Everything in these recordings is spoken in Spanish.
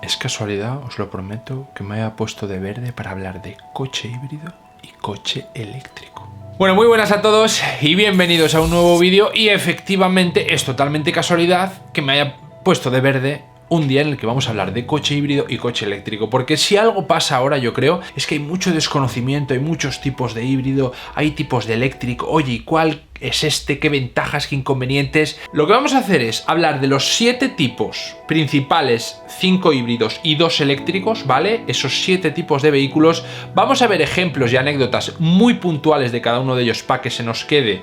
Es casualidad, os lo prometo, que me haya puesto de verde para hablar de coche híbrido y coche eléctrico. Bueno, muy buenas a todos y bienvenidos a un nuevo vídeo. Y efectivamente es totalmente casualidad que me haya puesto de verde un día en el que vamos a hablar de coche híbrido y coche eléctrico, porque si algo pasa ahora, yo creo, es que hay mucho desconocimiento, hay muchos tipos de híbrido, hay tipos de eléctrico. Oye, ¿y cuál es este? ¿Qué ventajas, qué inconvenientes? Lo que vamos a hacer es hablar de los 7 tipos principales, 5 híbridos y 2 eléctricos, ¿vale? Esos 7 tipos de vehículos. Vamos a ver ejemplos y anécdotas muy puntuales de cada uno de ellos para que se nos quede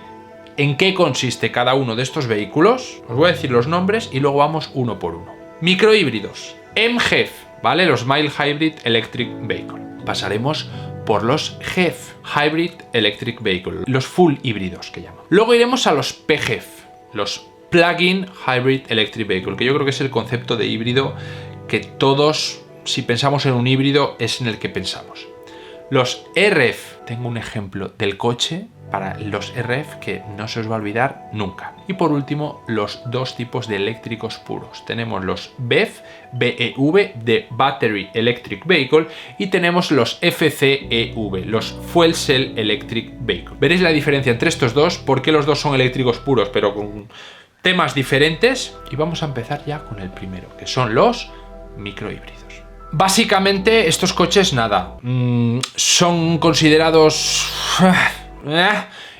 en qué consiste cada uno de estos vehículos. Os voy a decir los nombres y luego vamos uno por uno. Microhíbridos, MHEV, ¿vale? Los Mild Hybrid Electric Vehicle. Pasaremos por los HEV, Hybrid Electric Vehicle, los full híbridos que llaman. Luego iremos a los PHEV, los Plug-in Hybrid Electric Vehicle, que yo creo que es el concepto de híbrido que todos, si pensamos en un híbrido, es en el que pensamos. Los REV, tengo un ejemplo del coche para los REV que no se os va a olvidar nunca. Y por último, los 2 tipos de eléctricos puros. Tenemos los BEV, BEV, de Battery Electric Vehicle, y tenemos los FCEV, los Fuel Cell Electric Vehicle. Veréis la diferencia entre estos dos, porque los dos son eléctricos puros, pero con temas diferentes. Y vamos a empezar ya con el primero, que son los microhíbridos. Básicamente, estos coches, son considerados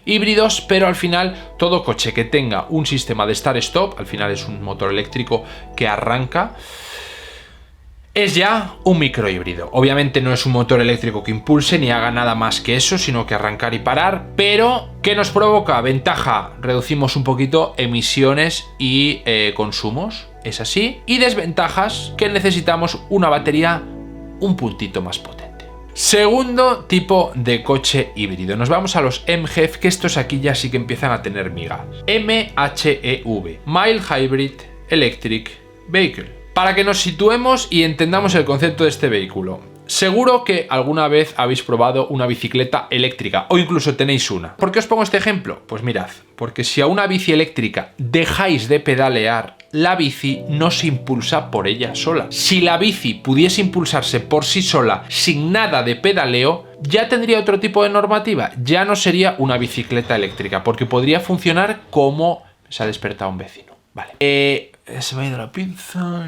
híbridos, pero al final todo coche que tenga un sistema de start-stop, al final es un motor eléctrico que arranca, es ya un microhíbrido. Obviamente no es un motor eléctrico que impulse ni haga nada más que eso, sino que arrancar y parar. Pero ¿qué nos provoca? Ventaja, reducimos un poquito emisiones y consumos, es así. Y desventajas, que necesitamos una batería un puntito más potente. Segundo tipo de coche híbrido. Nos vamos a los MHEV, que estos aquí ya sí que empiezan a tener miga. MHEV, Mild Hybrid Electric Vehicle. Para que nos situemos y entendamos el concepto de este vehículo. Seguro que alguna vez habéis probado una bicicleta eléctrica o incluso tenéis una. ¿Por qué os pongo este ejemplo? Pues mirad, porque si a una bici eléctrica dejáis de pedalear, la bici no se impulsa por ella sola. Si la bici pudiese impulsarse por sí sola sin nada de pedaleo, ya tendría otro tipo de normativa. Ya no sería una bicicleta eléctrica, porque podría funcionar como... Se ha despertado un vecino. Vale. Se me ha ido la pinza.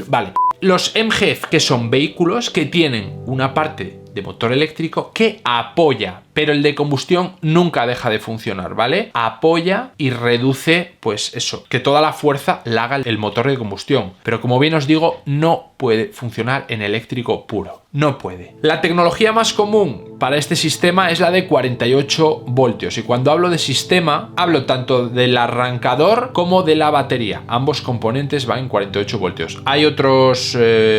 Vale. Los MHEV, que son vehículos que tienen una parte de motor eléctrico que apoya, pero el de combustión nunca deja de funcionar, ¿vale? Apoya y reduce, pues eso, que toda la fuerza la haga el motor de combustión. Pero como bien os digo, no puede funcionar en eléctrico puro. No puede. La tecnología más común para este sistema es la de 48 voltios. Y cuando hablo de sistema, hablo tanto del arrancador como de la batería. Ambos componentes van en 48 voltios. Hay otros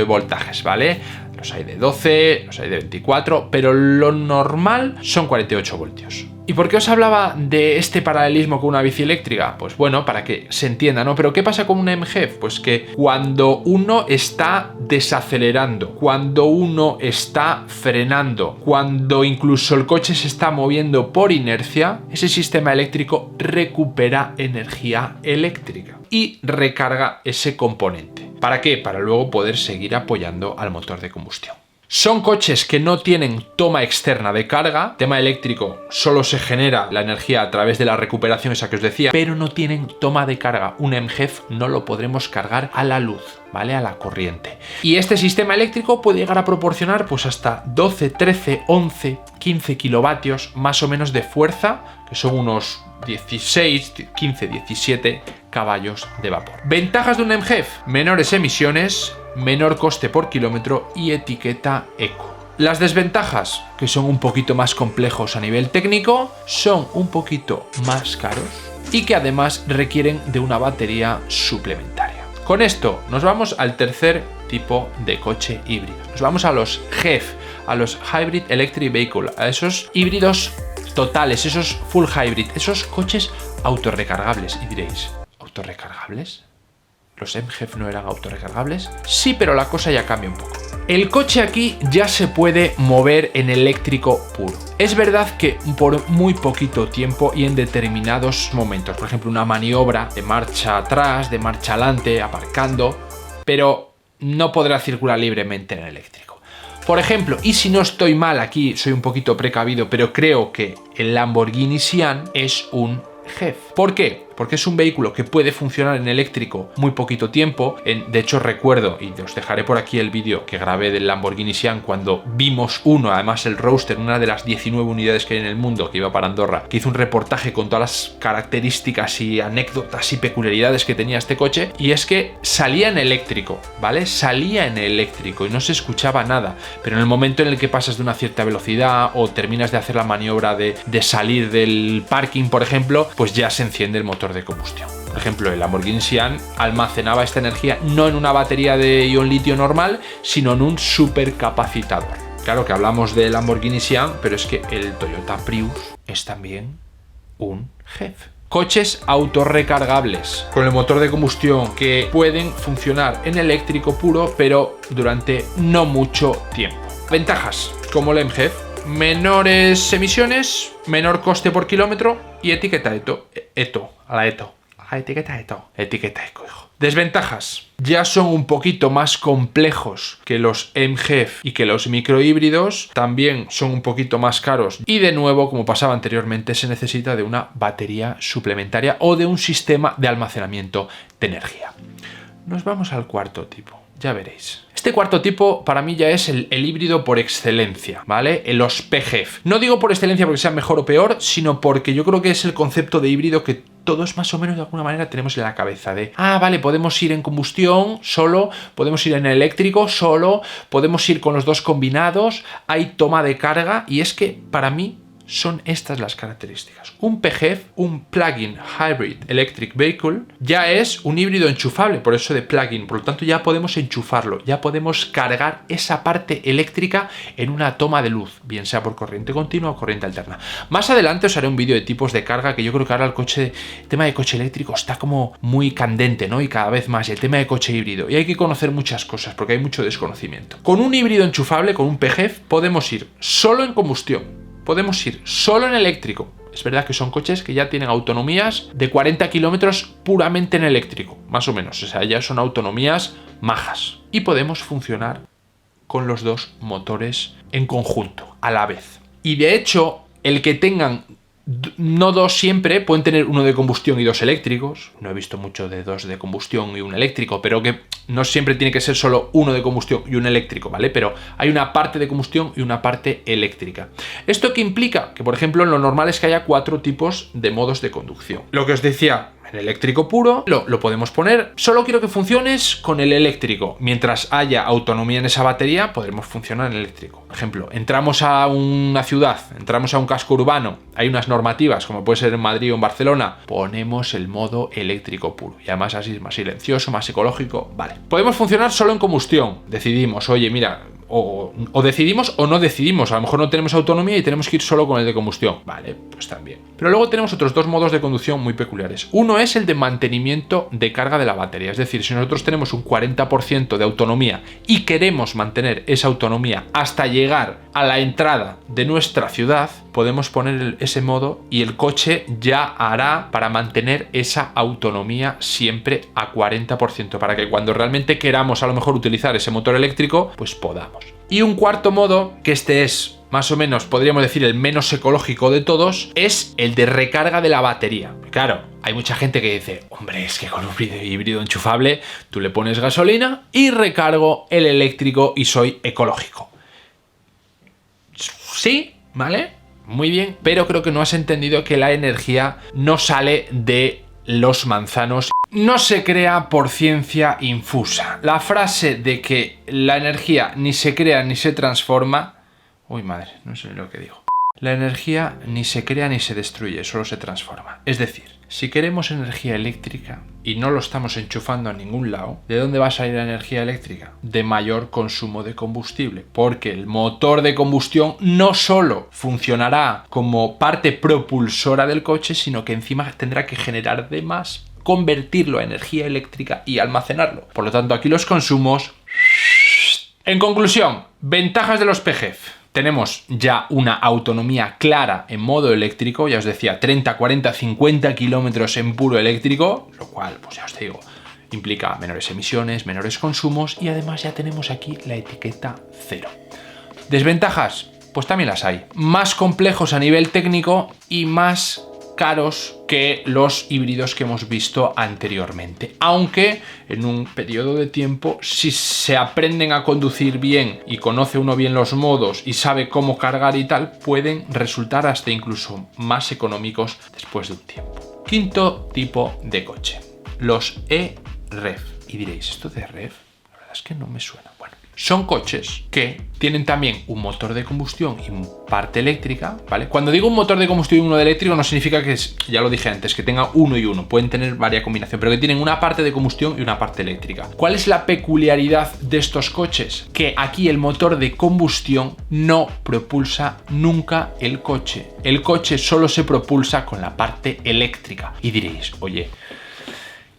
voltajes, ¿vale? Los hay de 12, los hay de 24, pero lo normal son 48 voltios. ¿Y por qué os hablaba de este paralelismo con una bici eléctrica? Pues bueno, para que se entienda, ¿no? Pero ¿qué pasa con un MHEV? Pues que cuando uno está desacelerando, cuando uno está frenando, cuando incluso el coche se está moviendo por inercia, ese sistema eléctrico recupera energía eléctrica y recarga ese componente. ¿Para qué? Para luego poder seguir apoyando al motor de combustión. Son coches que no tienen toma externa de carga. Tema eléctrico, solo se genera la energía a través de la recuperación esa que os decía, pero no tienen toma de carga. Un MHEV no lo podremos cargar a la luz, ¿vale? A la corriente. Y este sistema eléctrico puede llegar a proporcionar pues hasta 12, 13, 11, 15 kilovatios más o menos de fuerza, que son unos 16, 15, 17 caballos de vapor. Ventajas de un MHEV: menores emisiones, menor coste por kilómetro y etiqueta eco. Las desventajas, que son un poquito más complejos a nivel técnico, son un poquito más caros y que además requieren de una batería suplementaria. Con esto nos vamos al tercer tipo de coche híbrido. Nos vamos a los HEV, a los Hybrid Electric Vehicle, a esos híbridos totales, esos full hybrid, esos coches autorrecargables. Y diréis, ¿autorrecargables? ¿Los MHEV no eran autorrecargables? Sí, pero la cosa ya cambia un poco. El coche aquí ya se puede mover en eléctrico puro. Es verdad que por muy poquito tiempo y en determinados momentos, por ejemplo una maniobra de marcha atrás, de marcha adelante, aparcando, pero no podrá circular libremente en el eléctrico. Por ejemplo, y si no estoy mal aquí, soy un poquito precavido, pero creo que el Lamborghini Sián es un HEV. ¿Por qué? Porque es un vehículo que puede funcionar en eléctrico muy poquito tiempo. De hecho, recuerdo, y os dejaré por aquí el vídeo que grabé del Lamborghini Sián cuando vimos uno, además el Roadster, una de las 19 unidades que hay en el mundo, que iba para Andorra, que hizo un reportaje con todas las características y anécdotas y peculiaridades que tenía este coche, y es que salía en eléctrico, ¿vale? Salía en eléctrico y no se escuchaba nada, pero en el momento en el que pasas de una cierta velocidad o terminas de hacer la maniobra de salir del parking, por ejemplo, pues ya se enciende el motor de combustión. Por ejemplo, el Lamborghini Sián almacenaba esta energía no en una batería de ion litio normal, sino en un supercapacitador. Claro que hablamos del Lamborghini Sián, pero es que el Toyota Prius es también un HEV. Coches autorrecargables con el motor de combustión que pueden funcionar en eléctrico puro, pero durante no mucho tiempo. Ventajas, como el MHEV: menores emisiones, menor coste por kilómetro y etiqueta etiqueta eco, hijo. Desventajas: ya son un poquito más complejos que los MHEV y que los microhíbridos, también son un poquito más caros y, de nuevo, como pasaba anteriormente, se necesita de una batería suplementaria o de un sistema de almacenamiento de energía. Nos vamos al cuarto tipo, ya veréis. Este cuarto tipo para mí ya es el híbrido por excelencia, ¿vale? Los PHEV. No digo por excelencia porque sea mejor o peor, sino porque yo creo que es el concepto de híbrido que todos más o menos de alguna manera tenemos en la cabeza de, vale, podemos ir en combustión solo, podemos ir en eléctrico solo, podemos ir con los dos combinados, hay toma de carga, y es que para mí son estas las características. Un PHEV, un Plug-in Hybrid Electric Vehicle, ya es un híbrido enchufable, por eso de plug-in, por lo tanto ya podemos enchufarlo, ya podemos cargar esa parte eléctrica en una toma de luz, bien sea por corriente continua o corriente alterna. Más adelante os haré un vídeo de tipos de carga, que yo creo que ahora el tema de coche eléctrico está como muy candente, ¿no? Y cada vez más, y el tema de coche híbrido, y hay que conocer muchas cosas porque hay mucho desconocimiento. Con un híbrido enchufable, con un PHEV, podemos ir solo en combustión, podemos ir solo en eléctrico. Es verdad que son coches que ya tienen autonomías de 40 kilómetros puramente en eléctrico, más o menos. O sea, ya son autonomías majas. Y podemos funcionar con los dos motores en conjunto, a la vez. Y de hecho, el que tengan no dos siempre, pueden tener uno de combustión y dos eléctricos. No he visto mucho de dos de combustión y un eléctrico, pero que no siempre tiene que ser solo uno de combustión y un eléctrico, ¿vale? Pero hay una parte de combustión y una parte eléctrica. ¿Esto qué implica? Que, por ejemplo, en lo normal es que haya 4 tipos de modos de conducción. Lo que os decía, en eléctrico puro lo podemos poner. Solo quiero que funciones con el eléctrico. Mientras haya autonomía en esa batería, podremos funcionar en eléctrico. Por ejemplo, entramos a una ciudad, entramos a un casco urbano, hay unas normativas, como puede ser en Madrid o en Barcelona, ponemos el modo eléctrico puro. Y además así es más silencioso, más ecológico, vale. Podemos funcionar solo en combustión. Decidimos, oye, mira, o decidimos o no decidimos. A lo mejor no tenemos autonomía y tenemos que ir solo con el de combustión. Vale, pues también. Pero luego tenemos otros dos modos de conducción muy peculiares. Uno es el de mantenimiento de carga de la batería. Es decir, si nosotros tenemos un 40% de autonomía y queremos mantener esa autonomía hasta llegar a la entrada de nuestra ciudad, podemos poner ese modo y el coche ya hará para mantener esa autonomía siempre a 40%, para que cuando realmente queramos a lo mejor utilizar ese motor eléctrico, pues podamos. Y un cuarto modo, que este es más o menos, podríamos decir, el menos ecológico de todos, es el de recarga de la batería. Claro, hay mucha gente que dice, hombre, es que con un híbrido enchufable tú le pones gasolina y recargo el eléctrico y soy ecológico. Sí, ¿vale? Muy bien, pero creo que no has entendido que la energía no sale de los manzanos, no se crea por ciencia infusa. La frase de que la energía ni se crea ni se transforma... Uy, madre, no sé lo que digo. La energía ni se crea ni se destruye, solo se transforma. Es decir, si queremos energía eléctrica y no lo estamos enchufando a ningún lado, ¿de dónde va a salir la energía eléctrica? De mayor consumo de combustible, porque el motor de combustión no solo funcionará como parte propulsora del coche, sino que encima tendrá que generar de más, convertirlo a energía eléctrica y almacenarlo. Por lo tanto, aquí los consumos... En conclusión, ventajas de los PHEV. Tenemos ya una autonomía clara en modo eléctrico, ya os decía, 30, 40, 50 kilómetros en puro eléctrico, lo cual, pues ya os digo, implica menores emisiones, menores consumos y además ya tenemos aquí la etiqueta 0. ¿Desventajas? Pues también las hay. Más complejos a nivel técnico y más caros que los híbridos que hemos visto anteriormente. Aunque en un periodo de tiempo, si se aprenden a conducir bien y conoce uno bien los modos y sabe cómo cargar y tal, pueden resultar hasta incluso más económicos después de un tiempo. Quinto tipo de coche, los e-REV. Y diréis, ¿esto de REV? La verdad es que no me suena. Bueno, son coches que tienen también un motor de combustión y parte eléctrica, ¿vale? Cuando digo un motor de combustión y uno de eléctrico no significa que, ya lo dije antes, que tenga uno y uno, pueden tener varias combinaciones, pero que tienen una parte de combustión y una parte eléctrica. ¿Cuál es la peculiaridad de estos coches? Que aquí el motor de combustión no propulsa nunca el coche. El coche solo se propulsa con la parte eléctrica. Y diréis, oye,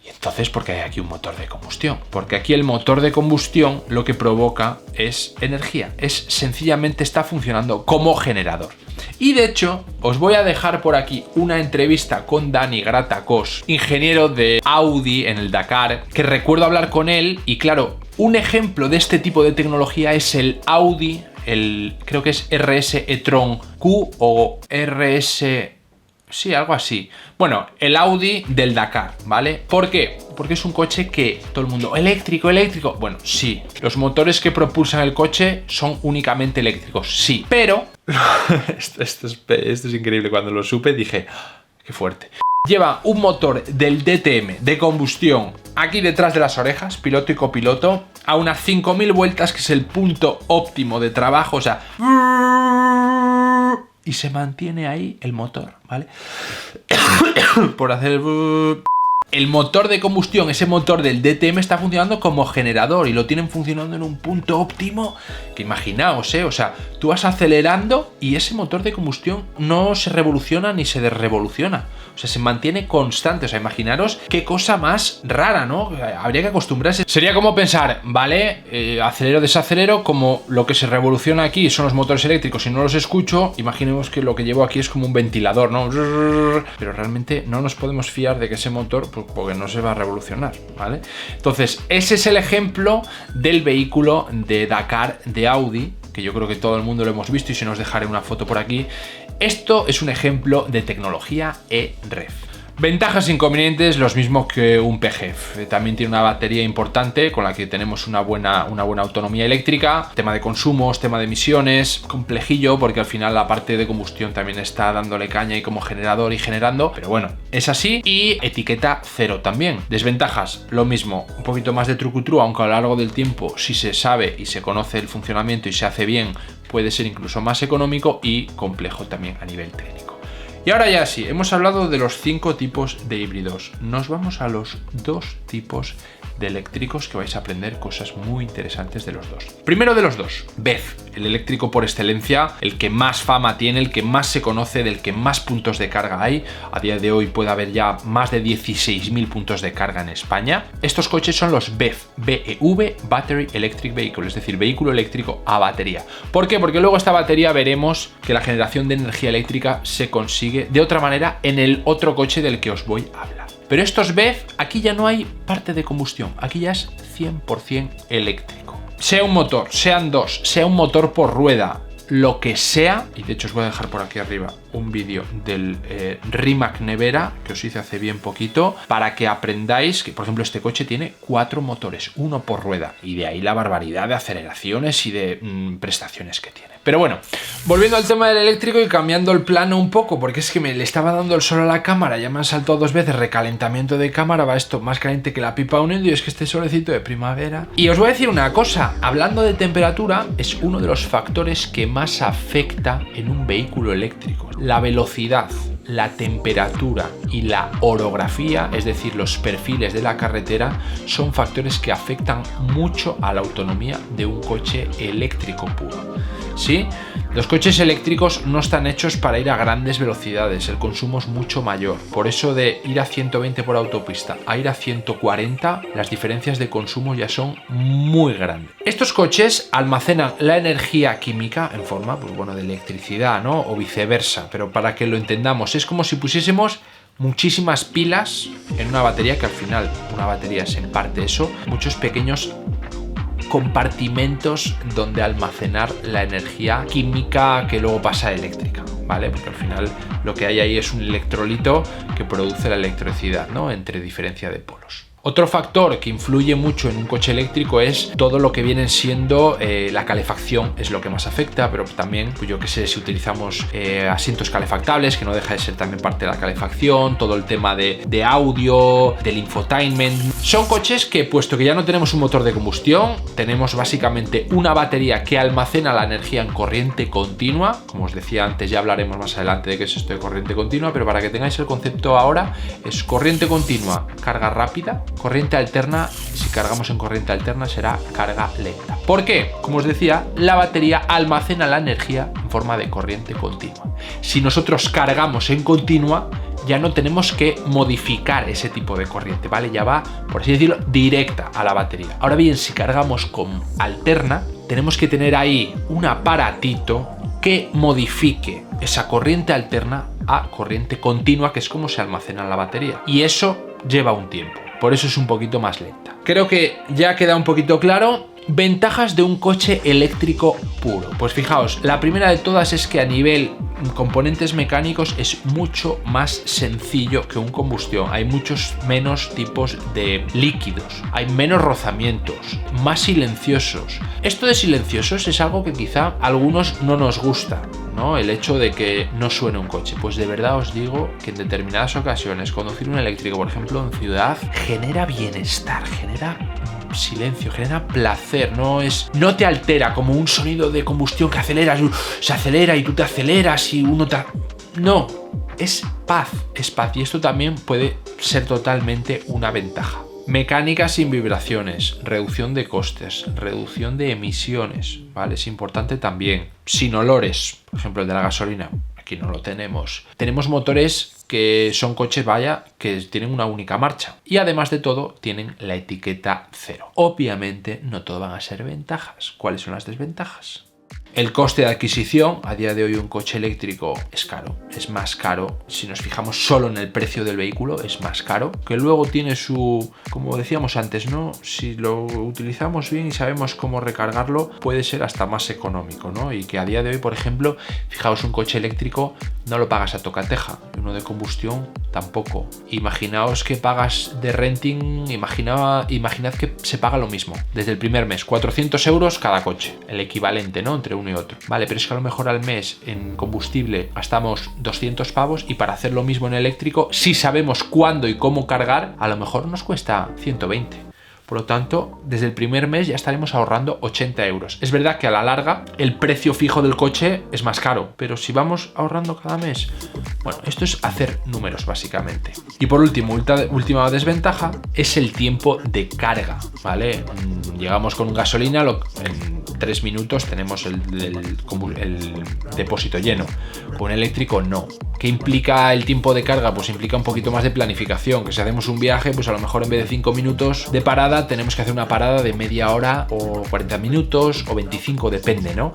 entonces, ¿por qué hay aquí un motor de combustión? Porque aquí el motor de combustión lo que provoca es energía. Sencillamente está funcionando como generador. Y de hecho, os voy a dejar por aquí una entrevista con Dani Gratacós, ingeniero de Audi en el Dakar, que recuerdo hablar con él y claro, un ejemplo de este tipo de tecnología es el Audi, creo que es RS e-tron Q o RS... Sí, algo así. Bueno, el Audi del Dakar, ¿vale? ¿Por qué? Porque es un coche que todo el mundo, eléctrico. Bueno, sí. Los motores que propulsan el coche son únicamente eléctricos, sí. Pero, esto es increíble. Cuando lo supe dije, qué fuerte. Lleva un motor del DTM de combustión aquí detrás de las orejas, piloto y copiloto, a unas 5000 vueltas, que es el punto óptimo de trabajo, o sea... Y se mantiene ahí el motor, ¿vale? Por hacer... El motor de combustión, ese motor del DTM está funcionando como generador y lo tienen funcionando en un punto óptimo que imaginaos, o sea, tú vas acelerando y ese motor de combustión no se revoluciona ni se desrevoluciona. O sea, se mantiene constante. O sea, imaginaros qué cosa más rara, ¿no? Habría que acostumbrarse. Sería como pensar, vale, acelero, desacelero, como lo que se revoluciona aquí son los motores eléctricos y no los escucho, imaginemos que lo que llevo aquí es como un ventilador, ¿no? Pero realmente no nos podemos fiar de que ese motor, pues, porque no se va a revolucionar, ¿vale? Entonces, ese es el ejemplo del vehículo de Dakar de Audi, que yo creo que todo el mundo lo hemos visto y si no os dejaré una foto por aquí. Esto es un ejemplo de tecnología e-REV. Ventajas e inconvenientes, los mismos que un PHEV. También tiene una batería importante con la que tenemos una buena autonomía eléctrica. Tema de consumos, tema de emisiones, complejillo porque al final la parte de combustión también está dándole caña y como generador y generando. Pero bueno, es así. Y etiqueta 0 también. Desventajas, lo mismo, un poquito más de trucutru, aunque a lo largo del tiempo, si se sabe y se conoce el funcionamiento y se hace bien, puede ser incluso más económico y complejo también a nivel técnico. Y ahora ya sí, hemos hablado de los 5 tipos de híbridos. Nos vamos a los 2 tipos de eléctricos que vais a aprender cosas muy interesantes de los dos. Primero de los dos, BEV, el eléctrico por excelencia, el que más fama tiene, el que más se conoce, del que más puntos de carga hay. A día de hoy puede haber ya más de 16.000 puntos de carga en España. Estos coches son los BEV, BEV, Battery Electric Vehicle, es decir, vehículo eléctrico a batería. ¿Por qué? Porque luego esta batería veremos que la generación de energía eléctrica se consigue de otra manera en el otro coche del que os voy a hablar. Pero estos BEV, aquí ya no hay parte de combustión, aquí ya es 100% eléctrico. Sea un motor, sean dos, sea un motor por rueda, lo que sea, y de hecho os voy a dejar por aquí arriba un vídeo del Rimac Nevera que os hice hace bien poquito para que aprendáis que, por ejemplo, este coche tiene 4 motores, uno por rueda, y de ahí la barbaridad de aceleraciones y de prestaciones que tiene. Pero bueno, volviendo al tema del eléctrico y cambiando el plano un poco, porque es que le estaba dando el sol a la cámara, ya me han saltado 2 veces, recalentamiento de cámara, va esto más caliente que la pipa de un indio, es que este solecito de primavera. Y os voy a decir una cosa, hablando de temperatura, es uno de los factores que más afecta en un vehículo eléctrico. La velocidad, la temperatura y la orografía, es decir, los perfiles de la carretera, son factores que afectan mucho a la autonomía de un coche eléctrico puro. ¿Sí? Los coches eléctricos no están hechos para ir a grandes velocidades, el consumo es mucho mayor. Por eso de ir a 120 por autopista a ir a 140, las diferencias de consumo ya son muy grandes. Estos coches almacenan la energía química en forma, pues bueno, de electricidad, ¿no? O viceversa, pero para que lo entendamos, es como si pusiésemos muchísimas pilas en una batería, que al final una batería es en parte eso, muchos pequeños compartimentos donde almacenar la energía química que luego pasa a eléctrica, ¿vale? Porque al final lo que hay ahí es un electrolito que produce la electricidad, ¿no? Entre diferencia de polos. Otro factor que influye mucho en un coche eléctrico es todo lo que vienen siendo la calefacción, es lo que más afecta, pero también, pues yo que sé, si utilizamos asientos calefactables, que no deja de ser también parte de la calefacción, todo el tema de audio, del infotainment. Son coches que, puesto que ya no tenemos un motor de combustión, tenemos básicamente una batería que almacena la energía en corriente continua. Como os decía antes, ya hablaremos más adelante de qué es esto de corriente continua, pero para que tengáis el concepto ahora, es corriente continua, carga rápida. Corriente alterna, si cargamos en corriente alterna será carga lenta. ¿Por qué? Como os decía, la batería almacena la energía en forma de corriente continua. Si nosotros cargamos en continua, ya no tenemos que modificar ese tipo de corriente, ¿vale? Ya va, por así decirlo, directa a la batería. Ahora bien, si cargamos con alterna, tenemos que tener ahí un aparatito que modifique esa corriente alterna a corriente continua, que es como se almacena la batería. Y eso lleva un tiempo. Por eso es un poquito más lenta. Creo que ya queda un poquito claro. Ventajas de un coche eléctrico puro. Pues fijaos, la primera de todas es que a nivel componentes mecánicos es mucho más sencillo que un combustión. Hay muchos menos tipos de líquidos, hay menos rozamientos, más silenciosos. Esto de silenciosos es algo que quizá a algunos no nos gusta, ¿no? El hecho de que no suene un coche. Pues de verdad os digo que en determinadas ocasiones conducir un eléctrico, por ejemplo en ciudad, genera bienestar, genera silencio, genera placer, no te altera como un sonido de combustión que aceleras, se acelera y tú te aceleras y uno te... No, es paz, y esto también puede ser totalmente una ventaja. Mecánica sin vibraciones, reducción de costes, reducción de emisiones, ¿vale? Es importante también. Sin olores, por ejemplo el de la gasolina, aquí no lo tenemos. Tenemos motores que son coches, vaya, que tienen una única marcha. Y además de todo, tienen la etiqueta 0. Obviamente no todo van a ser ventajas. ¿Cuáles son las desventajas? El coste de adquisición, a día de hoy un coche eléctrico es caro, es más caro. Si nos fijamos solo en el precio del vehículo, es más caro. Que luego tiene su, como decíamos antes, ¿no? Si lo utilizamos bien y sabemos cómo recargarlo, puede ser hasta más económico, ¿no? Y que a día de hoy, por ejemplo, fijaos, un coche eléctrico no lo pagas a tocateja, uno de combustión tampoco. Imaginaos que pagas de renting, imaginad que se paga lo mismo. Desde el primer mes, 400 euros cada coche, el equivalente, ¿no? Entre uno y otro. Vale, pero es que a lo mejor al mes en combustible gastamos 200 pavos y para hacer lo mismo en eléctrico, si sabemos cuándo y cómo cargar, a lo mejor nos cuesta 120. Por lo tanto, desde el primer mes ya estaremos ahorrando 80 euros. Es verdad que a la larga el precio fijo del coche es más caro, pero si vamos ahorrando cada mes, bueno, esto es hacer números básicamente. Y por último, última desventaja, es el tiempo de carga, ¿vale? Llegamos con gasolina, en 3 minutos tenemos el depósito lleno. Con eléctrico no. ¿Qué implica el tiempo de carga? Pues implica un poquito más de planificación, que si hacemos un viaje, pues a lo mejor en vez de 5 minutos de parada, tenemos que hacer una parada de media hora o 40 minutos o 25, depende, ¿no?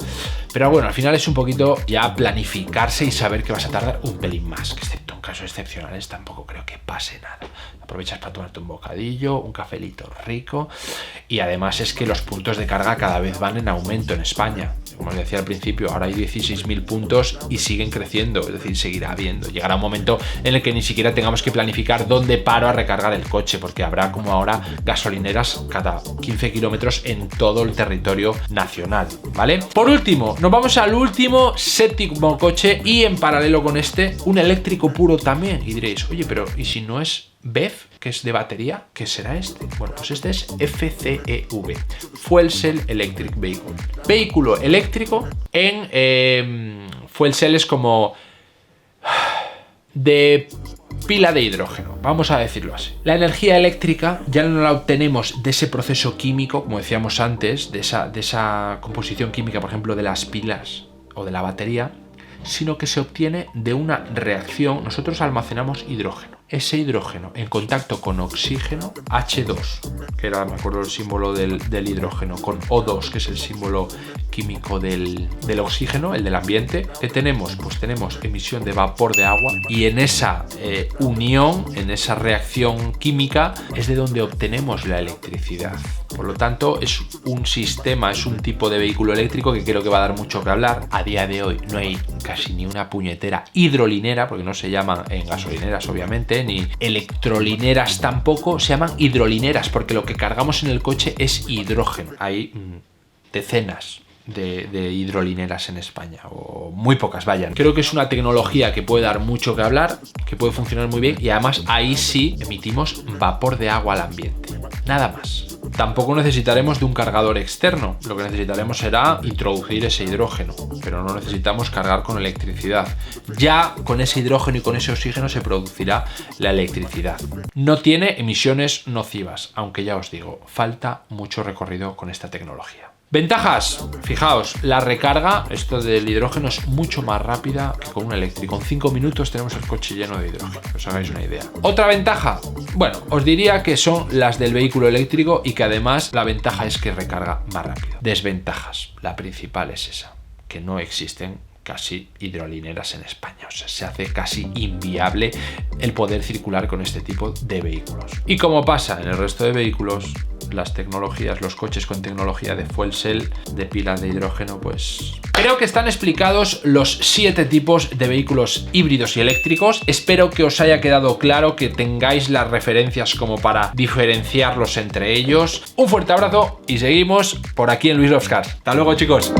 Pero bueno, al final es un poquito ya planificarse y saber que vas a tardar un pelín más, que excepto en casos excepcionales tampoco creo que pase nada. Aprovechas para tomarte un bocadillo, un cafelito rico, y además es que los puntos de carga cada vez van en aumento en España. Como os decía al principio, ahora hay 16.000 puntos y siguen creciendo, es decir, seguirá habiendo. Llegará un momento en el que ni siquiera tengamos que planificar dónde paro a recargar el coche, porque habrá como ahora gasolineras cada 15 kilómetros en todo el territorio nacional, ¿vale? Por último, nos vamos al último, séptimo coche, y en paralelo con este, un eléctrico puro también. Y diréis, oye, pero ¿y si no es BEV, que es de batería? ¿Qué será este? Bueno, pues este es FCEV, Fuel Cell Electric Vehicle. Vehículo eléctrico en Fuel Cell, es como de pila de hidrógeno, vamos a decirlo así. La energía eléctrica ya no la obtenemos de ese proceso químico, como decíamos antes, de esa composición química, por ejemplo, de las pilas o de la batería, sino que se obtiene de una reacción. Nosotros almacenamos hidrógeno. ese hidrógeno en contacto con oxígeno, H2, que era, me acuerdo, el símbolo del hidrógeno, con O2, que es el símbolo químico del oxígeno, el del ambiente, ¿qué tenemos? Pues tenemos emisión de vapor de agua, y en esa unión, en esa reacción química, es de donde obtenemos la electricidad. Por lo tanto, es un sistema, es un tipo de vehículo eléctrico que creo que va a dar mucho que hablar. A día de hoy no hay casi ni una puñetera hidrolinera, porque no se llaman en gasolineras, obviamente, ni electrolineras tampoco, se llaman hidrolineras, porque lo que cargamos en el coche es hidrógeno. Hay decenas de hidrolineras en España, o muy pocas, vayan. Creo que es una tecnología que puede dar mucho que hablar, que puede funcionar muy bien, y además ahí sí emitimos vapor de agua al ambiente, nada más. Tampoco necesitaremos de un cargador externo, lo que necesitaremos será introducir ese hidrógeno, pero no necesitamos cargar con electricidad. Ya con ese hidrógeno y con ese oxígeno se producirá la electricidad. No tiene emisiones nocivas, aunque ya os digo, falta mucho recorrido con esta tecnología. Ventajas, fijaos, la recarga, esto del hidrógeno, es mucho más rápida que con un eléctrico. En 5 minutos tenemos el coche lleno de hidrógeno, que os hagáis una idea. Otra ventaja, bueno, os diría que son las del vehículo eléctrico y que además la ventaja es que recarga más rápido. Desventajas, la principal es esa, que no existen casi hidrolineras en España, o sea, se hace casi inviable el poder circular con este tipo de vehículos. Y como pasa en el resto de vehículos, las tecnologías, los coches con tecnología de fuel cell, de pilas de hidrógeno, pues creo que están explicados los 7 tipos de vehículos híbridos y eléctricos. Espero que os haya quedado claro, que tengáis las referencias como para diferenciarlos entre ellos. Un fuerte abrazo y seguimos por aquí en Luis Loves Cars. Hasta luego, chicos.